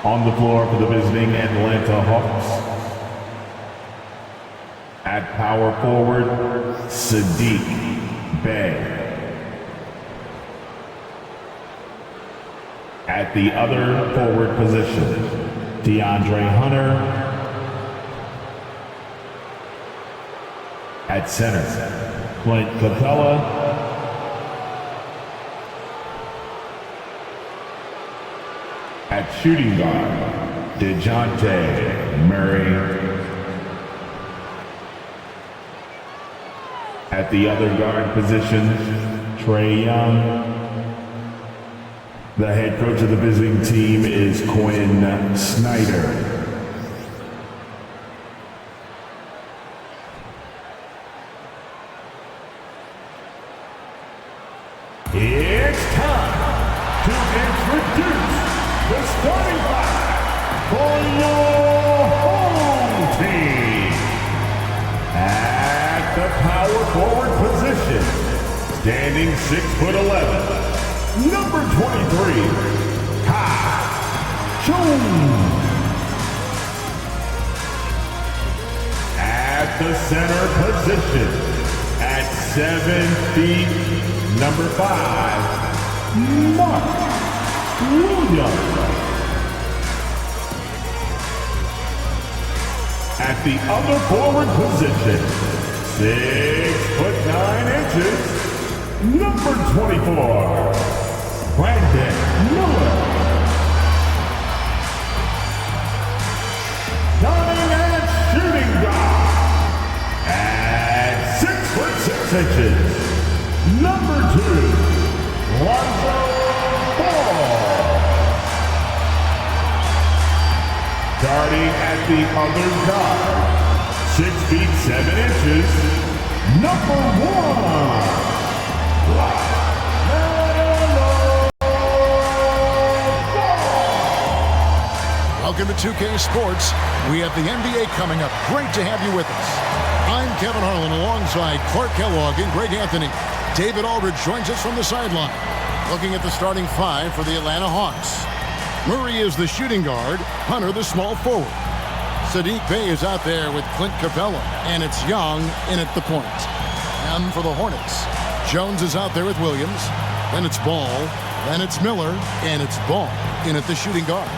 On the floor for the visiting Atlanta Hawks, at power forward, Sadiq Bey. At the other forward position, DeAndre Hunter. At center, Clint Capella. At shooting guard, DeJounte Murray. At the other guard position, Trae Young. The head coach of the visiting team is Quinn Snyder. It's time to introduce the starting five for your home team. At the power forward position, standing 6'11", number 23, Kai Jones. At the center position, at 7 feet, number 5, Mark Williams. At the other forward position, 6'9", number 24, Brandon Miller. Starting at shooting guard, at 6'6", number 2, Lonzo Ball. Starting at the other guard, 6 feet 7 inches, number 1, Welcome to 2K Sports. We have the NBA coming up. Great to have you with us. I'm Kevin Harlan alongside Clark Kellogg and Greg Anthony. David Aldridge joins us from the sideline. Looking at the starting five for the Atlanta Hawks. Murray is the shooting guard, Hunter the small forward. Sadiq Bey is out there with Clint Capella, and it's Young in at the point. And for the Hornets, Jones is out there with Williams, then it's Ball, then it's Miller, and it's Ball in at the shooting guard.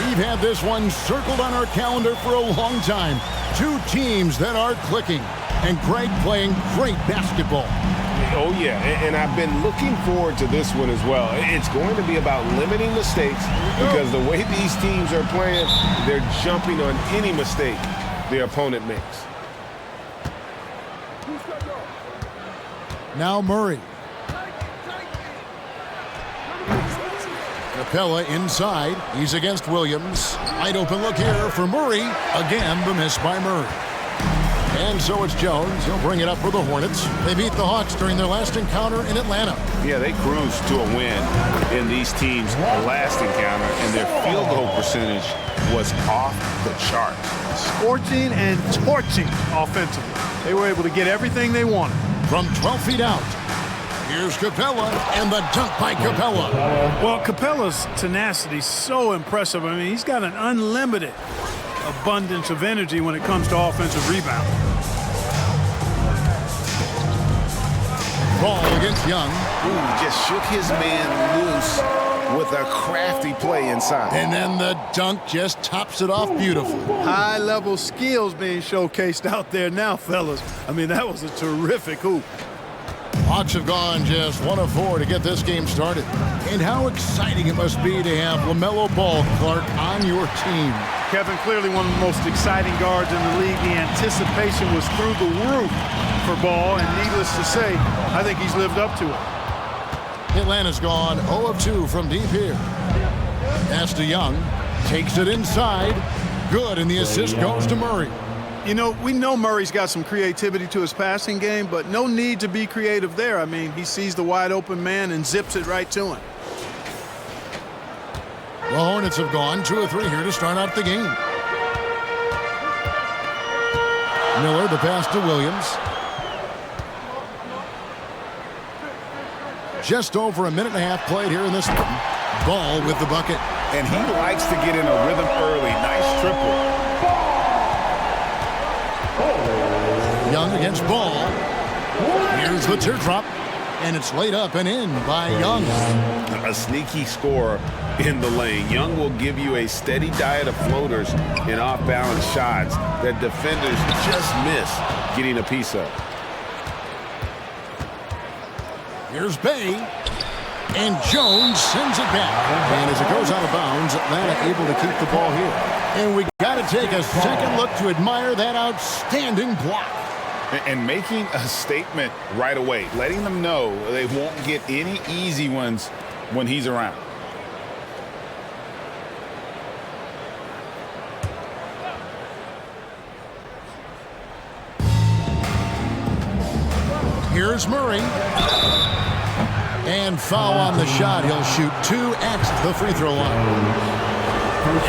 We've had this one circled on our calendar for a long time. Two teams that are clicking, and Greg playing great basketball. Oh, yeah, and I've been looking forward to this one as well. It's going to be about limiting mistakes because the way these teams are playing, they're jumping on any mistake their opponent makes. Now Murray. Capella inside. He's against Williams. Wide open look here for Murray. Again, the miss by Murray. And so it's Jones. He'll bring it up for the Hornets. They beat the Hawks during their last encounter in Atlanta. Yeah, they cruised to a win in these teams' last encounter, and their field goal percentage was off the chart. Scorching and torching offensively. They were able to get everything they wanted. From 12 feet out, here's Capella, and the dunk by Capella. Well, Capella's tenacity is so impressive. I mean, he's got an unlimited abundance of energy when it comes to offensive rebound. Ball against Young. Ooh, just shook his man loose with a crafty play inside. And then the dunk just tops it off beautiful. High-level skills being showcased out there now, fellas. I mean, that was a terrific hoop. Hawks have gone just 1 of 4 to get this game started. And how exciting it must be to have LaMelo Ball, Clark, on your team. Kevin, clearly one of the most exciting guards in the league. The anticipation was through the roof for Ball, and needless to say, I think he's lived up to it. Atlanta's gone 0 of 2 from deep here. Pass to Young. Takes it inside. Good, and the assist goes to Murray. You know, we know Murray's got some creativity to his passing game, but no need to be creative there. I mean, he sees the wide open man and zips it right to him. The Hornets have gone 2 of 3 here to start out the game. Miller, the pass to Williams. Just over a minute and a half played here in this one. Ball with the bucket. And he likes to get in a rhythm early. Nice triple. Young against Ball. Here's the teardrop. And it's laid up and in by Young. A sneaky scorer in the lane. Young will give you a steady diet of floaters and off-balance shots that defenders just miss getting a piece of. Here's Bay. And Jones sends it back. And as it goes out of bounds, Atlanta able to keep the ball here. And we got to take a second look to admire that outstanding block. And making a statement right away, letting them know they won't get any easy ones when he's around. Here's Murray. And foul on the shot. He'll shoot 2 at the free throw line.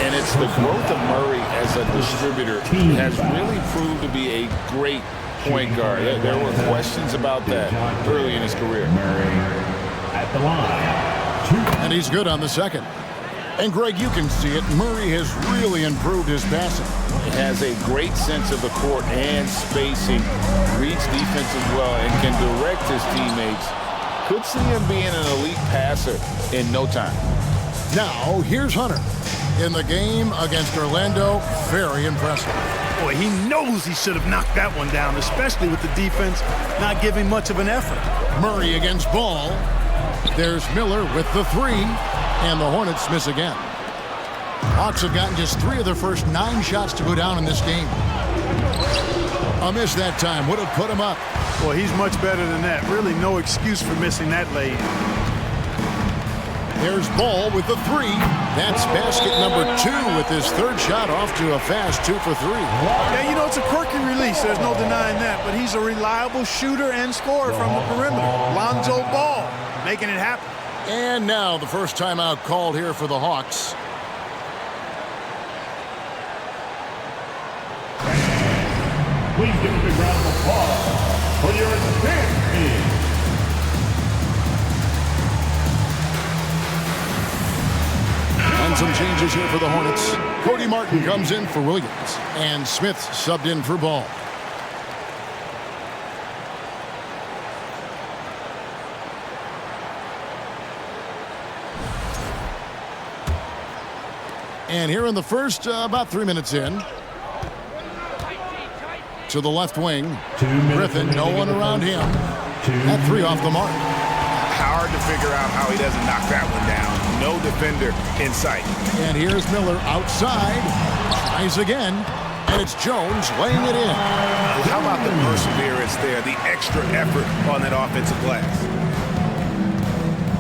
And it's the growth of Murray as a distributor has really proved to be a great point guard. There were questions about that early in his career. Murray at the line. And he's good on the second. And Greg, you can see it. Murray has really improved his passing. He has a great sense of the court and spacing, reads defense as well, and can direct his teammates. Could see him being an elite passer in no time. Now, here's Hunter. In the game against Orlando, very impressive. Boy, he knows he should have knocked that one down, especially with the defense not giving much of an effort. Murray against Ball. There's Miller with the 3, and the Hornets miss again. Hawks have gotten just 3 of their first 9 shots to go down in this game. A miss that time would have put him up. Boy, he's much better than that. Really no excuse for missing that lay. There's Ball with the 3. That's basket number 2 with his 3rd shot off to a fast 2 for 3. Yeah, you know, it's a quirky release. There's no denying that. But he's a reliable shooter and scorer from the perimeter. Lonzo Ball making it happen. And now the first timeout called here for the Hawks. Please give a big round of applause for your advanced team. And some changes here for the Hornets. Cody Martin comes in for Williams. And Smith subbed in for Ball. And here in the first, about 3 minutes in. To the left wing. Griffin, no one around him. At 3 off the mark. Hard to figure out how he doesn't knock that one down. No defender in sight. And here's Miller outside. Tries again. And it's Jones laying it in. How about the perseverance there, the extra effort on that offensive glass?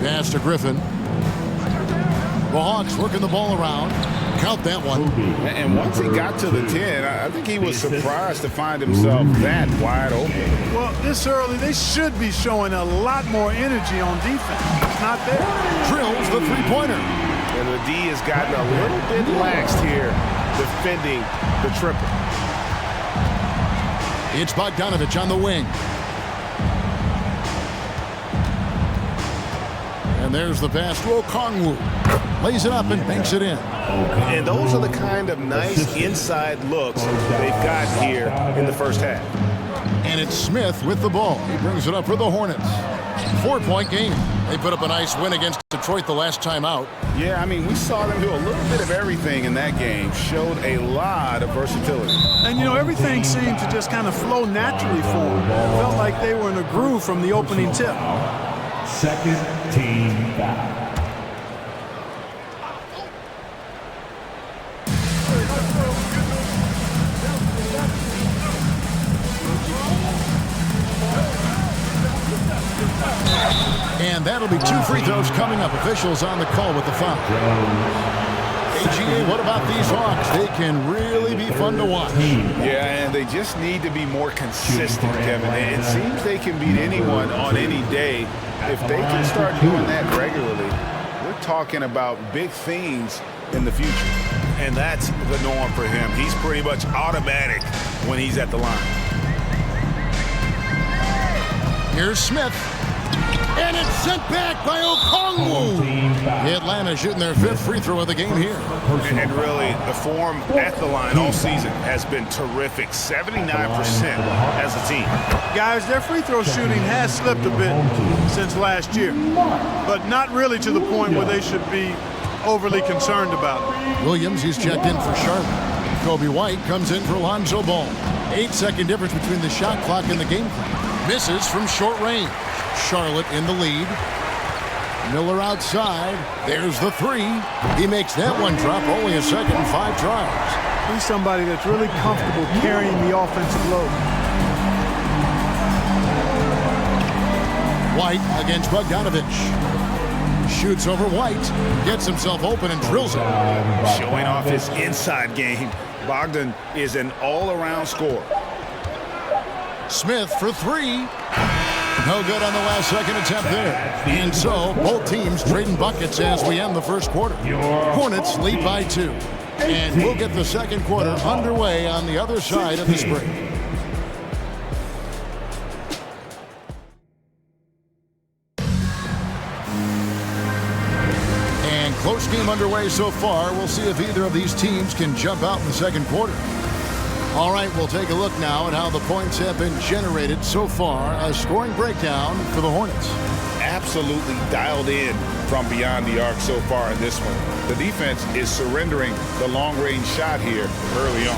Pass to Griffin. The Hawks working the ball around. Count that one. And once he got to the 10, I think he was surprised to find himself that wide open. Well, this early, they should be showing a lot more energy on defense. It's not there. Drills the three-pointer. And the D has gotten a little bit laxed here defending the triple. It's Bogdanovich on the wing. And there's the pass to Okongwu. Lays it up and banks it in. And those are the kind of nice inside looks they've got here in the first half. And it's Smith with the ball. He brings it up for the Hornets. 4-point game. They put up a nice win against Detroit the last time out. Yeah, I mean, we saw them do a little bit of everything in that game. Showed a lot of versatility. And, you know, everything seemed to just kind of flow naturally for them. Felt like they were in a groove from the opening tip. Second team foul. And that'll be 2 free throws coming up. Officials on the call with the foul. AGA, what about these Hawks? They can really be fun to watch. Yeah, and they just need to be more consistent, Kevin. It seems they can beat anyone on any day. If they can start doing that regularly, we're talking about big things in the future. And that's the norm for him. He's pretty much automatic when he's at the line. Here's Smith. And it's sent back by Okongwu. Atlanta shooting their 5th free throw of the game here. And really, the form at the line all season has been terrific. 79% as a team. Guys, their free throw shooting has slipped a bit since last year, but not really to the point where they should be overly concerned about it. Williams, he's checked in for Charlotte. Kobe White comes in for Lonzo Ball. 8-second difference between the shot clock and the game clock. Misses from short range. Charlotte in the lead. Miller outside. There's the 3. He makes that one drop. Only a second and 5 tries. He's somebody that's really comfortable carrying the offensive load. White against Bogdanovich. Shoots over White. Gets himself open and drills it. Showing off his inside game. Bogdan is an all-around scorer. Smith for 3. No good on the last second attempt there. And so, both teams trading buckets as we end the first quarter. Hornets lead by 2. And we'll get the second quarter underway on the other side of this break. And close game underway so far. We'll see if either of these teams can jump out in the second quarter. All right, we'll take a look now at how the points have been generated so far. A scoring breakdown for the Hornets. Absolutely dialed in from beyond the arc so far in this one. The defense is surrendering the long-range shot here early on.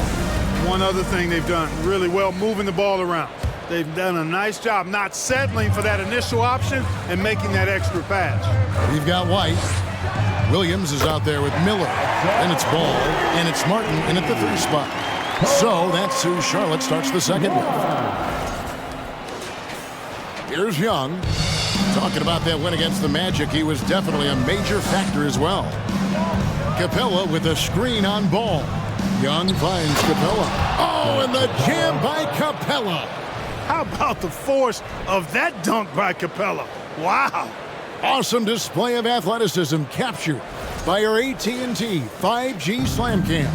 One other thing they've done really well, moving the ball around. They've done a nice job not settling for that initial option and making that extra pass. We've got White. Williams is out there with Miller. And it's Ball. And it's Martin in at the 3 spot. So that's who Charlotte starts the second with. Here's Young. Talking about that win against the Magic, he was definitely a major factor as well. Capella with a screen on Ball. Young finds Capella. Oh, and the jam by Capella. How about the force of that dunk by Capella? Wow. Awesome display of athleticism captured by our AT&T 5G Slam Cam.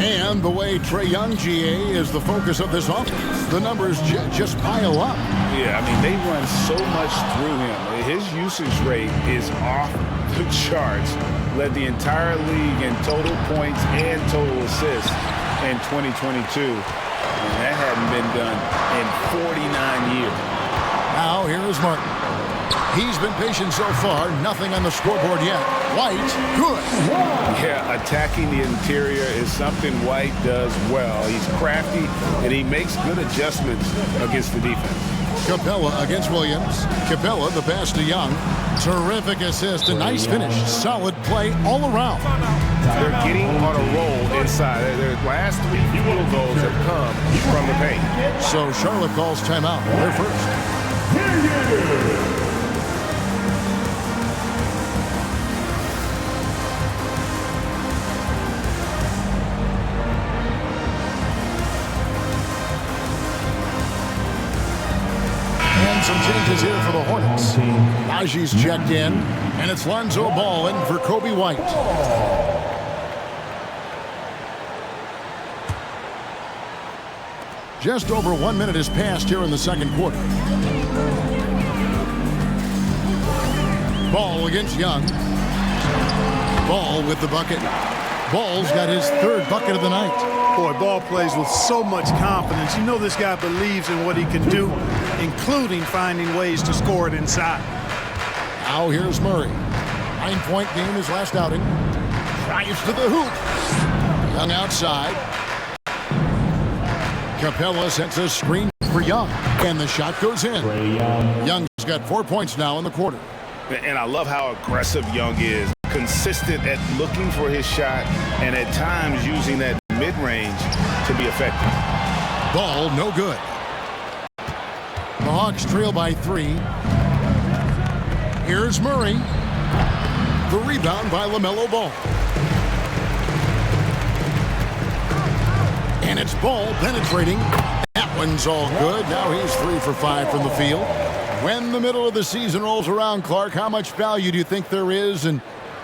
And the way Trae Young, GA, is the focus of this offense. The numbers just pile up. Yeah, I mean, they run so much through him. His usage rate is off the charts. Led the entire league in total points and total assists in 2022. And that hadn't been done in 49 years. Now, here is Martin. He's been patient so far. Nothing on the scoreboard yet. White, good. Yeah, attacking the interior is something White does well. He's crafty, and he makes good adjustments against the defense. Capella against Williams. Capella, the pass to Young. Terrific assist. A nice finish. Solid play all around. They're getting on a roll inside. Their last 3 field goals have come from the paint. So Charlotte calls timeout. They're first. Some changes here for the Hornets. Najee's checked in, and it's Lonzo Ball in for Kobe White. Just over 1 minute has passed here in the second quarter. Ball against Young. Ball with the bucket. Ball's got his 3rd bucket of the night. Boy, Ball plays with so much confidence. You know this guy believes in what he can do, including finding ways to score it inside. Now here's Murray. 9-point game his last outing. Drives to the hoop. Young outside. Capella sets a screen for Young. And the shot goes in. Young's got 4 points now in the quarter. And I love how aggressive Young is. Consistent at looking for his shot and at times using that mid-range to be effective. Ball no good. The Hawks trail by 3. Here's Murray. The rebound by LaMelo Ball. And it's Ball penetrating. That one's all good. Now he's 3 for 5 from the field. When the middle of the season rolls around, Clark, how much value do you think there is in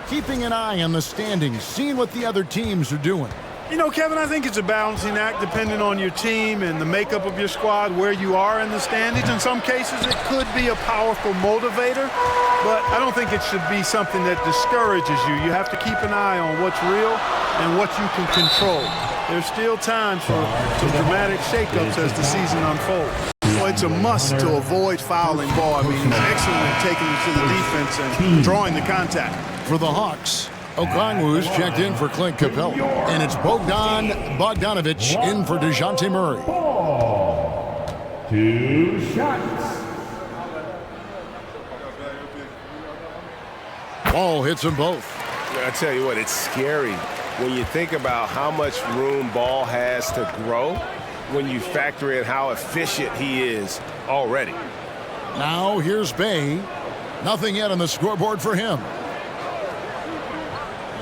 keeping an eye on the standings, seeing what the other teams are doing? You know, Kevin, I think it's a balancing act depending on your team and the makeup of your squad, where you are in the standings. In some cases, it could be a powerful motivator, but I don't think it should be something that discourages you. You have to keep an eye on what's real and what you can control. There's still time for some dramatic shakeups as the season unfolds. Well, it's a must to avoid fouling ball. I mean, he's excellent at taking it to the defense and drawing the contact. For the Hawks, Okongwu's checked in for Clint Capella. And it's Bogdanovich in for DeJounte Murray. Ball. 2 shots. Ball hits them both. I tell you what, it's scary when you think about how much room Ball has to grow when you factor in how efficient he is already. Now here's Bay. Nothing yet on the scoreboard for him.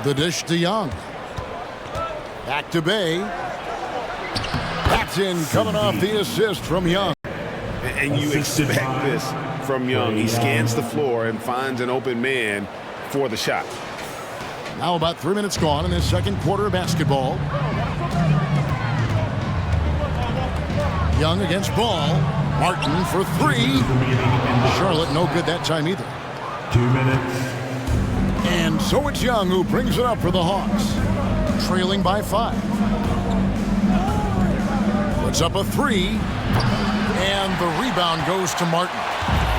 The dish to Young. Back to Bay. That's in, coming off the assist from Young. And you expect this from Young. He scans the floor and finds an open man for the shot. Now about 3 minutes gone in this second quarter of basketball. Young against Ball. Martin for 3. Charlotte no good that time either. 2 minutes. And so it's Young who brings it up for the Hawks. Trailing by 5. Puts up a 3. And the rebound goes to Martin.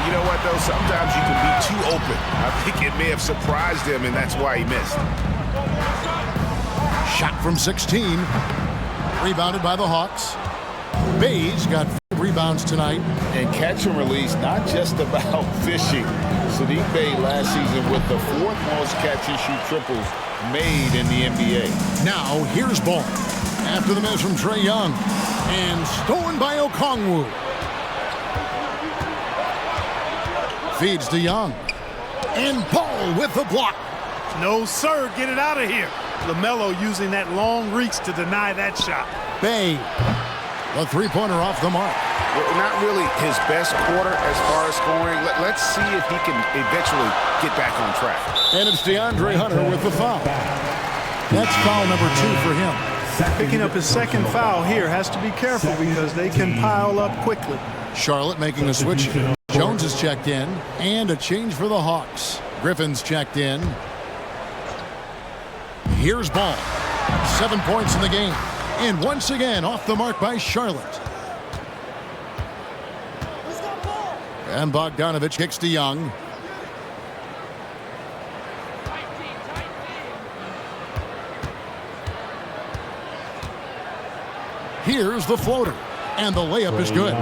You know what, though? Sometimes you can be too open. I think it may have surprised him, and that's why he missed. Shot from 16. Rebounded by the Hawks. Bay's got 5 rebounds tonight. And catch and release, not just about fishing. Sadiq Bey last season with the 4th most catch-and-shoot triples made in the NBA. Now here's Ball. After the miss from Trae Young. And stolen by Okongwu. Feeds to Young. And Ball with the block. No, sir. Get it out of here. LaMelo using that long reach to deny that shot. Bay. The three-pointer off the mark. Well, not really his best quarter as far as scoring. Let's see if he can eventually get back on track. And it's DeAndre Hunter with the foul. That's foul number 2 for him. Picking up his second foul here. Has to be careful because they can pile up quickly. Charlotte making a switch. Jones is checked in. And a change for the Hawks. Griffin's checked in. Here's Ball. 7 points in the game. And once again off the mark by Charlotte. And Bogdanovich kicks to Young. Here's the floater. And the layup is good.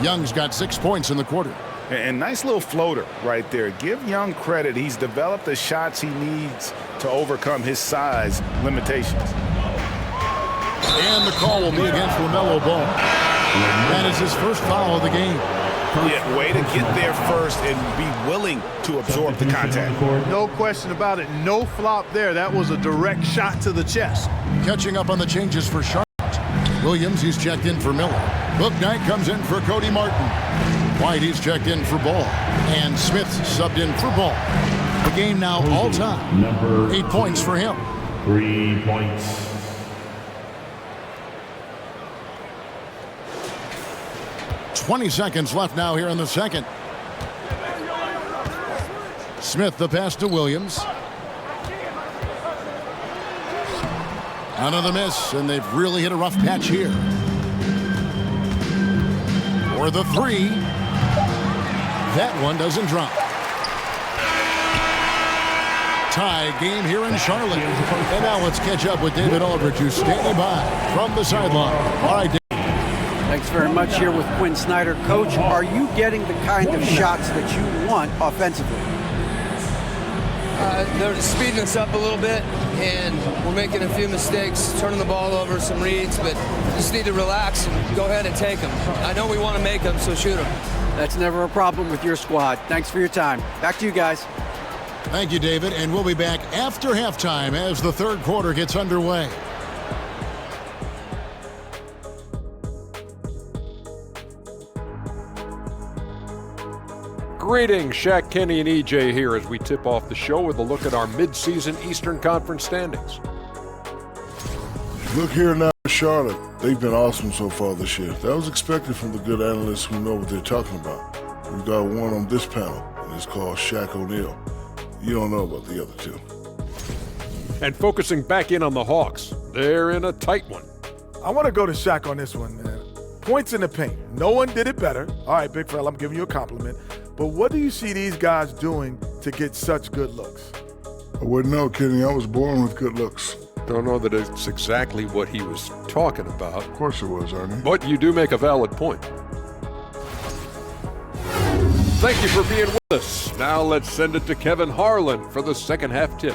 Young's got 6 points in the quarter. And nice little floater right there. Give Young credit. He's developed the shots he needs to overcome his size limitations. And the call will be against LaMelo Ball. That is his first foul of the game. Yeah, way to get there first and be willing to absorb the contact. No question about it. No flop there. That was a direct shot to the chest. Catching up on the changes for Charlotte. Williams, he's checked in for Miller. Bouknight comes in for Cody Martin. White, he's checked in for Ball. And Smith subbed in for Ball. The game now all time. 8 points for him. 3 points. .20 seconds left now here in the second. Smith the pass to Williams. Another miss, and they've really hit a rough patch here. For the 3. That one doesn't drop. Tie game here in Charlotte. And now let's catch up with David Aldridge, who's standing by from the sideline. All right, David. Thanks very much here with Quinn Snyder. Coach, are you getting the kind of shots that you want offensively? They're speeding us up a little bit, and we're making a few mistakes, turning the ball over, some reads, but just need to relax and go ahead and take them. I know we want to make them, so shoot them. That's never a problem with your squad. Thanks for your time. Back to you guys. Thank you, David, and we'll be back after halftime as the third quarter gets underway. Greetings, Shaq, Kenny, and EJ here as we tip off the show with a look at our midseason Eastern Conference standings. Look here now, Charlotte. They've been awesome so far this year. That was expected from the good analysts who know what they're talking about. We've got one on this panel, and it's called Shaq O'Neal. You don't know about the other two. And focusing back in on the Hawks, they're in a tight one. I want to go to Shaq on this one, man. Points in the paint. No one did it better. All right, big fella, I'm giving you a compliment. But what do you see these guys doing to get such good looks? I wouldn't know, Kenny. I was born with good looks. Don't know that it's exactly what he was talking about. Of course it was, Ernie. But you do make a valid point. Thank you for being with us. Now let's send it to Kevin Harlan for the second half tip.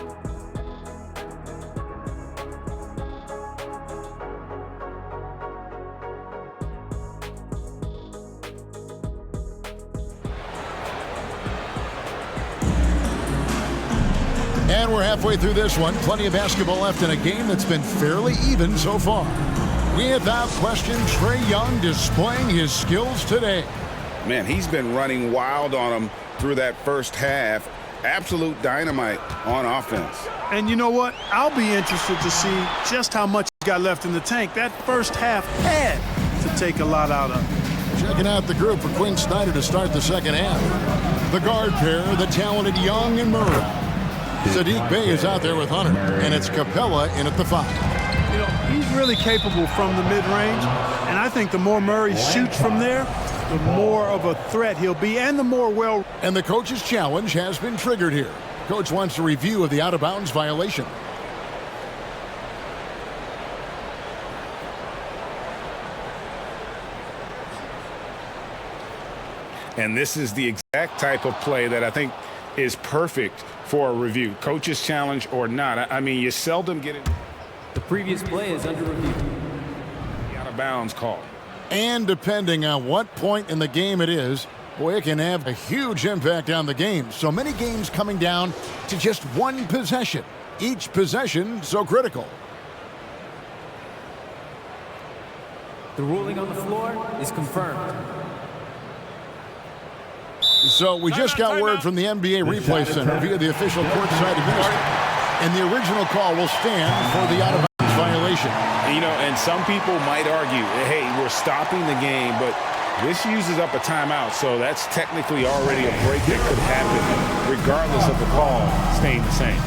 And we're halfway through this one. Plenty of basketball left in a game that's been fairly even so far. Without question, Trae Young displaying his skills today. Man, he's been running wild on them through that first half. Absolute dynamite on offense. And you know what? I'll be interested to see just how much he's got left in the tank. That first half had to take a lot out of him. Checking out the group for Quinn Snyder to start the second half. The guard pair, the talented Young and Murray. Sadiq Bey is out there with Hunter, and it's Capella in at the 5. You know, he's really capable from the mid-range, and I think the more Murray shoots from there, the more of a threat he'll be, and the more well. And the coach's challenge has been triggered here. Coach wants a review of the out-of-bounds violation. And this is the exact type of play that I think is perfect for a review. Coach's challenge or not. I mean, you seldom get it. The previous play is under review. The out-of-bounds call. And depending on what point in the game it is, boy, it can have a huge impact on the game. So many games coming down to just one possession. Each possession so critical. The ruling on the floor is confirmed. So we just got word from the NBA Replay Center via the official courtside administrator. And the original call will stand for the out-of-bounds violation. You know, and some people might argue, hey, we're stopping the game, but this uses up a timeout, so that's technically already a break that could happen regardless of the call staying the same.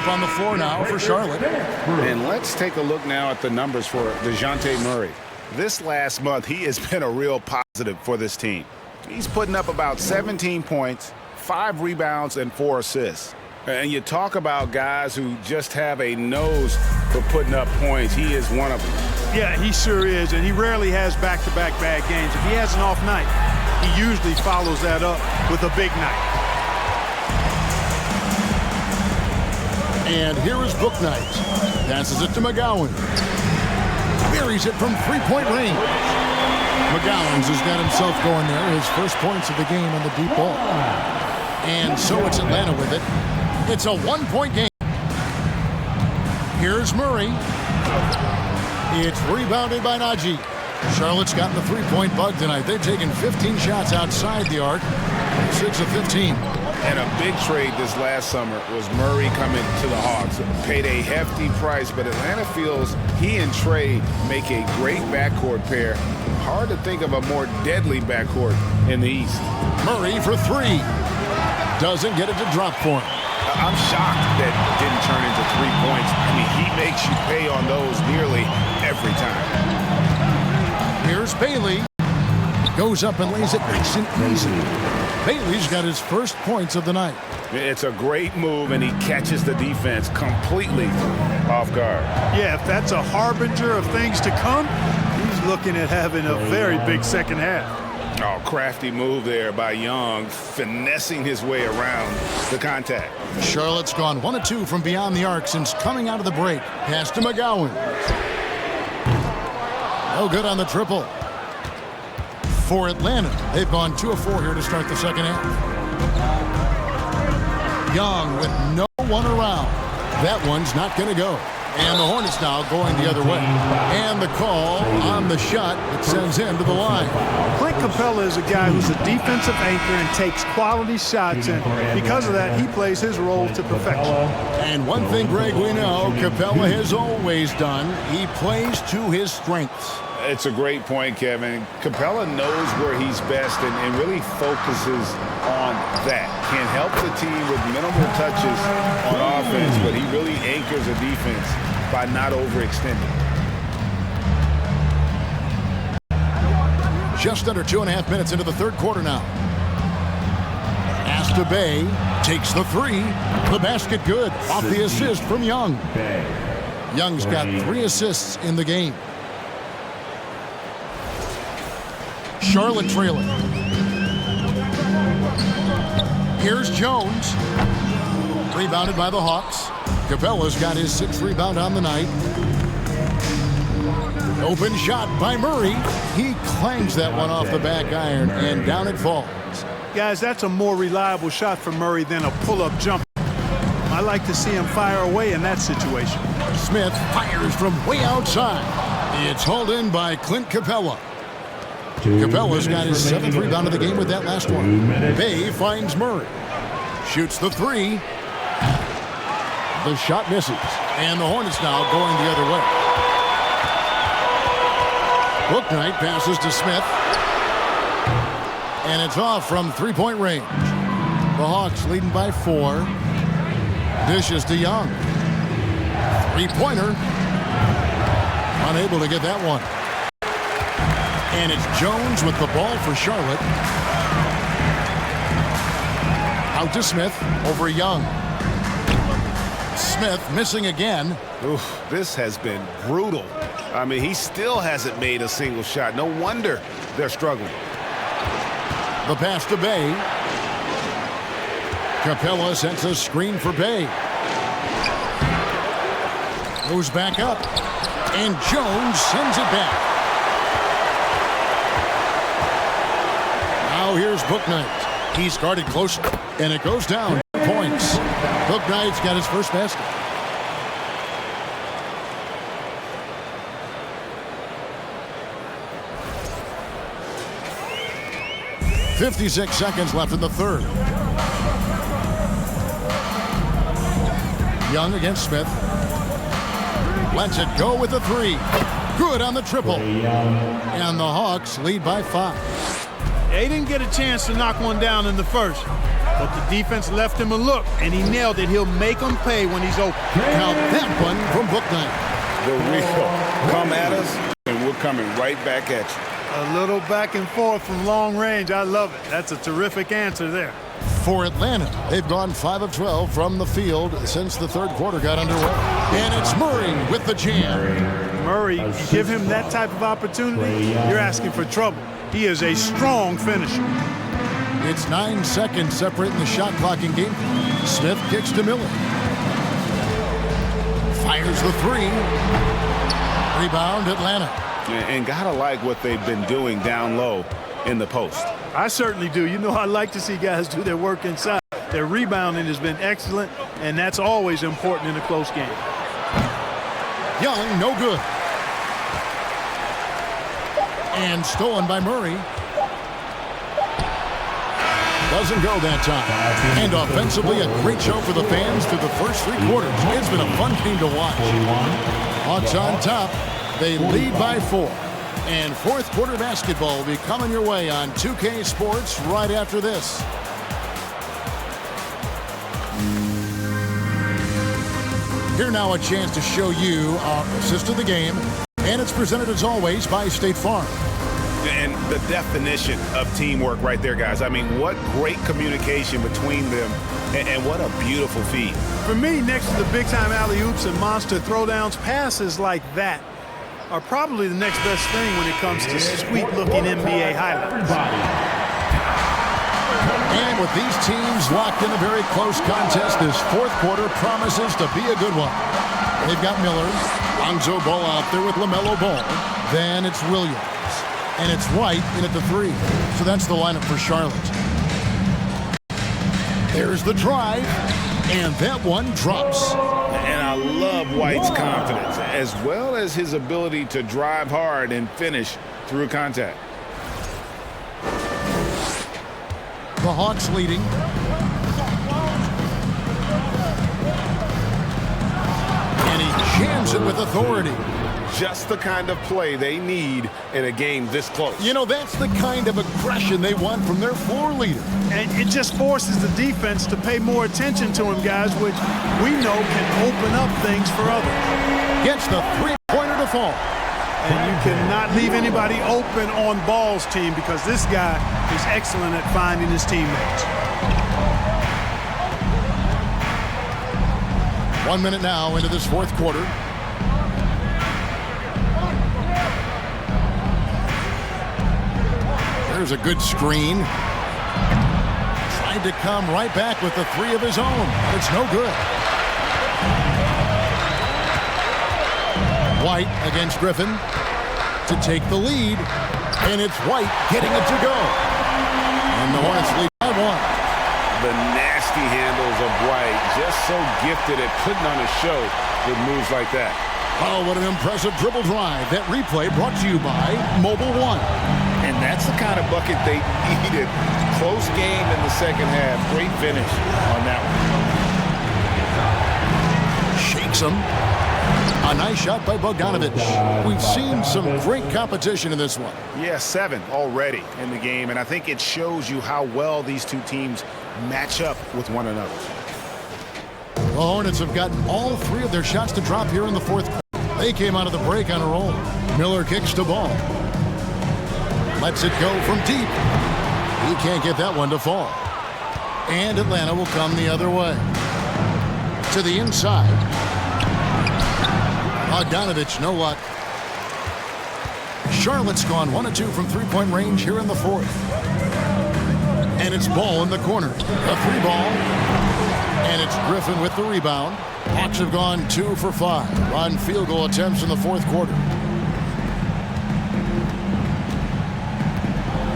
On the floor now for Charlotte. And let's take a look now at the numbers for DeJounte Murray. This last month, he has been a real positive for this team. He's putting up about 17 points, 5 rebounds, and 4 assists. And you talk about guys who just have a nose for putting up points. He is one of them. Yeah, he sure is, and he rarely has back-to-back bad games. If he has an off night, he usually follows that up with a big night. And here is Bouknight. Passes it to McGowan. Buries it from three-point range. McGowan's has got himself going there. His first points of the game on the deep ball. And so it's Atlanta with it. It's a one-point game. Here's Murray. It's rebounded by Najee. Charlotte's gotten the three-point bug tonight. They've taken 15 shots outside the arc. 6 of 15. And a big trade this last summer was Murray coming to the Hawks. Paid a hefty price, but Atlanta feels he and Trae make a great backcourt pair. Hard to think of a more deadly backcourt in the East. Murray for 3. Doesn't get it to drop for him. I'm shocked that it didn't turn into 3 points. I mean, he makes you pay on those nearly every time. Here's Bailey. Goes up and lays it nice and easy. Bailey's got his first points of the night. It's a great move, and he catches the defense completely off guard. Yeah, if that's a harbinger of things to come, he's looking at having a very big second half. Oh, crafty move there by Young, finessing his way around the contact. Charlotte's gone 1 of 2 from beyond the arc since coming out of the break. Pass to McGowan. No good on the triple. For Atlanta, they've gone 2 of 4 here to start the second half. Young with no one around. That one's not going to go. And the Hornets now going the other way. And the call on the shot that sends him to the line. Clint Capella is a guy who's a defensive anchor and takes quality shots, and because of that, he plays his role to perfection. And one thing, Greg, we know Capella has always done, he plays to his strengths. It's a great point, Kevin. Capella knows where he's best and really focuses on that. Can help the team with minimal touches on offense, but he really anchors a defense by not overextending. Just under 2.5 minutes into the third quarter now. Asta Bay takes the 3. The basket good. Off the assist from Young. Young's got 3 assists in the game. Charlotte trailing. Here's Jones. Rebounded by the Hawks. Capella's got his 6th rebound on the night. Open shot by Murray. He clangs that one off the back iron, and down it falls. Guys, that's a more reliable shot for Murray than a pull-up jumper. I like to see him fire away in that situation. Smith fires from way outside. It's hauled in by Clint Capella. Capella's got his 7th rebound of the game with that last one. Bay finds Murray. Shoots the 3. The shot misses. And the Hornets now going the other way. Bouknight passes to Smith. And it's off from 3-point range. The Hawks leading by 4. Dishes to Young. 3-pointer. Unable to get that one. And it's Jones with the ball for Charlotte. Out to Smith over Young. Smith missing again. Oof, this has been brutal. I mean, he still hasn't made a single shot. No wonder they're struggling. The pass to Bay. Capella sends a screen for Bay. Goes back up. And Jones sends it back. Now here's Bouknight. He's guarded close, and it goes down. Points. Bouknight's got his first basket. .56 seconds left in the third. Young against Smith. Lets it go with the 3. Good on the triple. And the Hawks lead by 5. They didn't get a chance to knock one down in the first, but the defense left him a look, and he nailed it. He'll make them pay when he's open. Now that one from Bouknight. The real come at us, and we're coming right back at you. A little back and forth from long range. I love it. That's a terrific answer there. For Atlanta, they've gone 5 of 12 from the field since the third quarter got underway. And it's Murray with the jam. Murray, you give him that type of opportunity, you're asking for trouble. He is a strong finisher. It's 9 seconds separating the shot clock in game. Smith kicks to Miller. Fires the 3. Rebound, Atlanta. And gotta like what they've been doing down low in the post. I certainly do. You know, I like to see guys do their work inside. Their rebounding has been excellent, and that's always important in a close game. Young, no good. And stolen by Murray. Doesn't go that time. And offensively, a great show for the fans through the first 3 quarters. It's been a fun game to watch. Hawks on top. They lead by 4. And fourth quarter basketball will be coming your way on 2K Sports right after this. Here now a chance to show you our assist of the game. And it's presented as always by State Farm. And the definition of teamwork right there, guys. I mean, what great communication between them, and what a beautiful feed. For me, next to the big-time alley-oops and monster throwdowns, passes like that are probably the next best thing when it comes to sweet-looking NBA highlights. And with these teams locked in a very close contest, this fourth quarter promises to be a good one. They've got Miller, Lonzo Ball out there with LaMelo Ball. Then it's Williams. And it's White in at the 3. So that's the lineup for Charlotte. There's the drive. And that one drops. And I love White's confidence, as well as his ability to drive hard and finish through contact. The Hawks leading. And he jams it with authority. Just the kind of play they need in a game this close. You know, that's the kind of aggression they want from their floor leader. And it just forces the defense to pay more attention to him, guys, which we know can open up things for others. Gets the three-pointer to fall. And you cannot leave anybody open on Ball's team because this guy is excellent at finding his teammates. 1 minute now into this fourth quarter. There's a good screen. Tried to come right back with the 3 of his own. It's no good. White against Griffin to take the lead. And it's White getting it to go. And the Hornets lead by 1. The nasty handles of White, just so gifted at putting on a show with moves like that. Oh, what an impressive dribble drive. That replay brought to you by Mobile One. And that's the kind of bucket they needed. Close game in the second half. Great finish on that one. Shakes him. A nice shot by Bogdanovich. We've seen some great competition in this one. Yeah, 7 already in the game. And I think it shows you how well these two teams match up with one another. The Hornets have gotten all 3 of their shots to drop here in the fourth quarter. They came out of the break on a roll. Miller kicks the ball. Lets it go from deep. He can't get that one to fall. And Atlanta will come the other way. To the inside. Bogdanovich, no luck. Charlotte's gone 1 of 2 from three-point range here in the fourth. And it's Ball in the corner. A 3-ball. And it's Griffin with the rebound. Hawks have gone 2 for 5 on field goal attempts in the fourth quarter.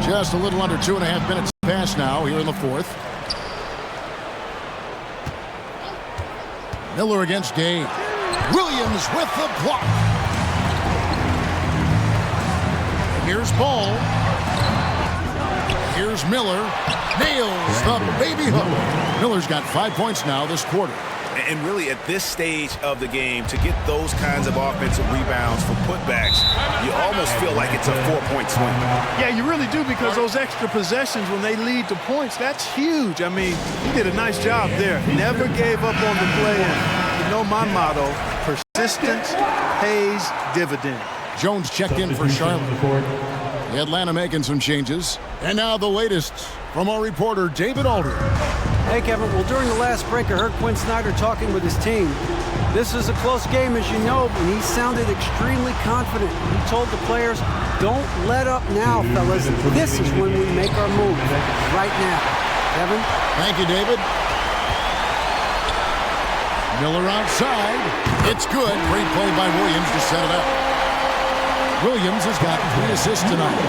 Just a little under 2.5 minutes past now here in the fourth. Miller against Gay. Williams with the block. Here's Ball. Here's Miller. Nails the baby hook. Miller's got 5 points now this quarter. And really at this stage of the game, to get those kinds of offensive rebounds for putbacks, you almost feel like it's a 4-point swing. Yeah, you really do, because those extra possessions when they lead to points, that's huge. I mean, he did a nice job there. Never gave up on the play. And you know my motto, persistence pays dividend. Jones checked in for Charlotte. Atlanta making some changes. And now the latest from our reporter, David Aldridge. Hey, Kevin. Well, during the last break, I heard Quinn Snyder talking with his team. This is a close game, as you know, and he sounded extremely confident. He told the players, don't let up now, fellas. This is when we make our move. Right now. Kevin? Thank you, David. Miller outside. It's good. Great play by Williams to set it up. Williams has got 3 assists tonight.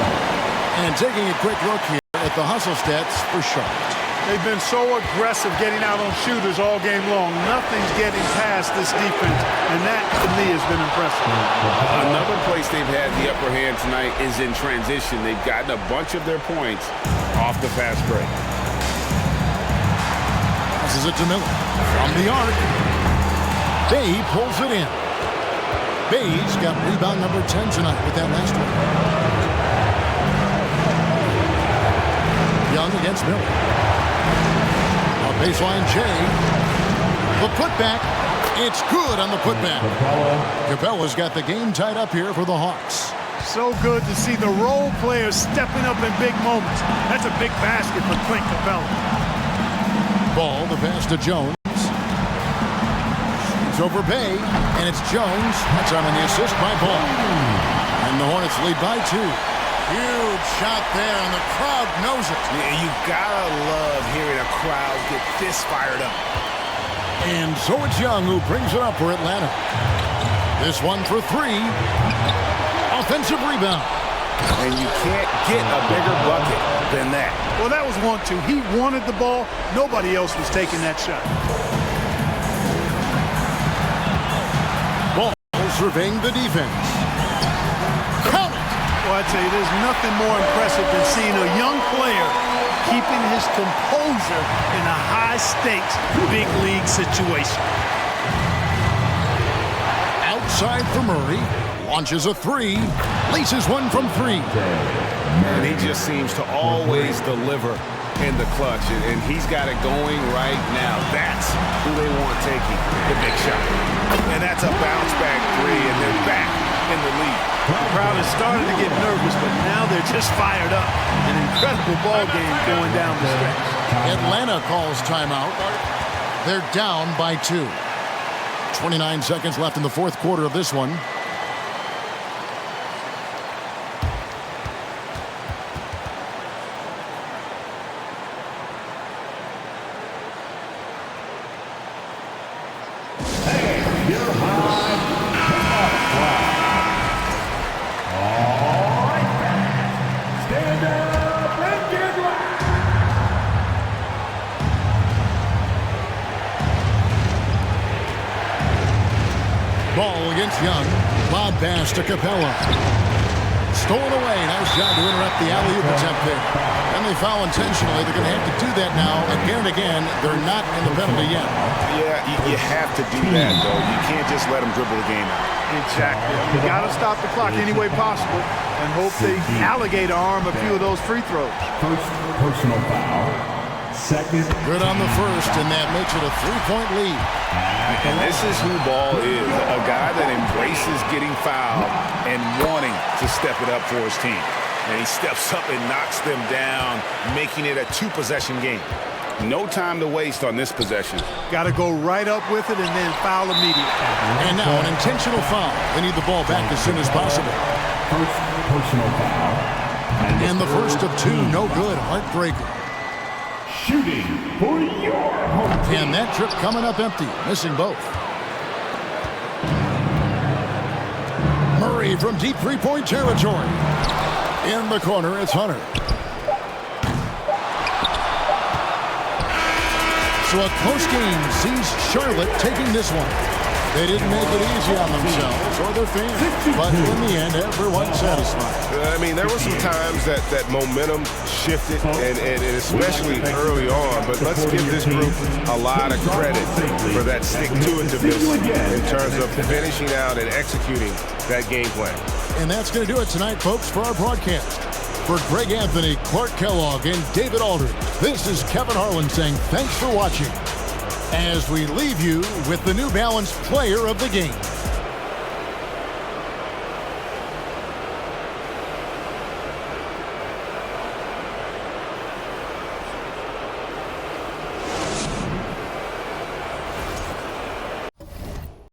And taking a quick look here at the hustle stats for Charlotte. They've been so aggressive getting out on shooters all game long. Nothing's getting past this defense, and that, to me, has been impressive. Another place they've had the upper hand tonight is in transition. They've gotten a bunch of their points off the fast break. Passes it to Miller. From the arc. Bay pulls it in. Bay's got rebound number 10 tonight with that last one. Young against Miller. Baseline J. The putback. It's good on the putback. Capella's got the game tied up here for the Hawks. So good to see the role players stepping up in big moments. That's a big basket for Clint Capella. Ball, the pass to Jones. It's over Bay, and it's Jones. That's on the assist by Ball. And the Hornets lead by 2. Huge shot there, and the crowd knows it. Yeah, you gotta love hearing a crowd get this fired up. And so it's Young who brings it up for Atlanta. This one for 3. Offensive rebound. And you can't get a bigger bucket than that. Well, that was 1-2. He wanted the ball. Nobody else was taking that shot. Ball surveying the defense. Count it. Well, I'd say there's nothing more impressive than seeing a young player keeping his composure in a high-stakes, big league situation. Outside for Murray. Launches a 3. Laces one from 3. And he just seems to always deliver in the clutch. And he's got it going right now. That's who they want taking the big shot. And that's a bounce-back 3, and they're back in the lead. The crowd has started to get nervous, but now they're just fired up. An incredible ball game going down the stretch. Atlanta calls timeout. They're down by 2. 29 seconds left in the fourth quarter of this one. Ball against Young. Lob pass to Capella. Stolen away. Nice job to interrupt the alley-oop attempt there. And they foul intentionally. They're going to have to do that now again and again. They're not in the penalty yet. Yeah, you have to do that, though. You can't just let them dribble the game out. Exactly. You got to stop the clock any way possible and hope they alligator arm a few of those free throws. First personal foul. Second. Good on the first, and that makes it a 3-point lead. And this is who Ball is, a guy that embraces getting fouled and wanting to step it up for his team. And he steps up and knocks them down, making it a 2-possession game. No time to waste on this possession. Got to go right up with it and then foul immediately. And now an intentional foul. They need the ball back as soon as possible. First personal foul. And the first of 2, no good. Heartbreaker. Shooting for your home team. And that trip coming up empty, missing both. Murray from deep 3-point territory. In the corner, it's Hunter. So a close game sees Charlotte taking this one. They didn't make it easy on themselves or their fans, but in the end, everyone's satisfied. I mean, there were some times that momentum shifted, and especially early on, but let's give this group a lot of credit for that stick-to-itiveness in terms of finishing out and executing that game plan. And that's going to do it tonight, folks, for our broadcast. For Greg Anthony, Clark Kellogg, and David Aldridge, this is Kevin Harlan saying thanks for watching as we leave you with the New Balance Player of the Game.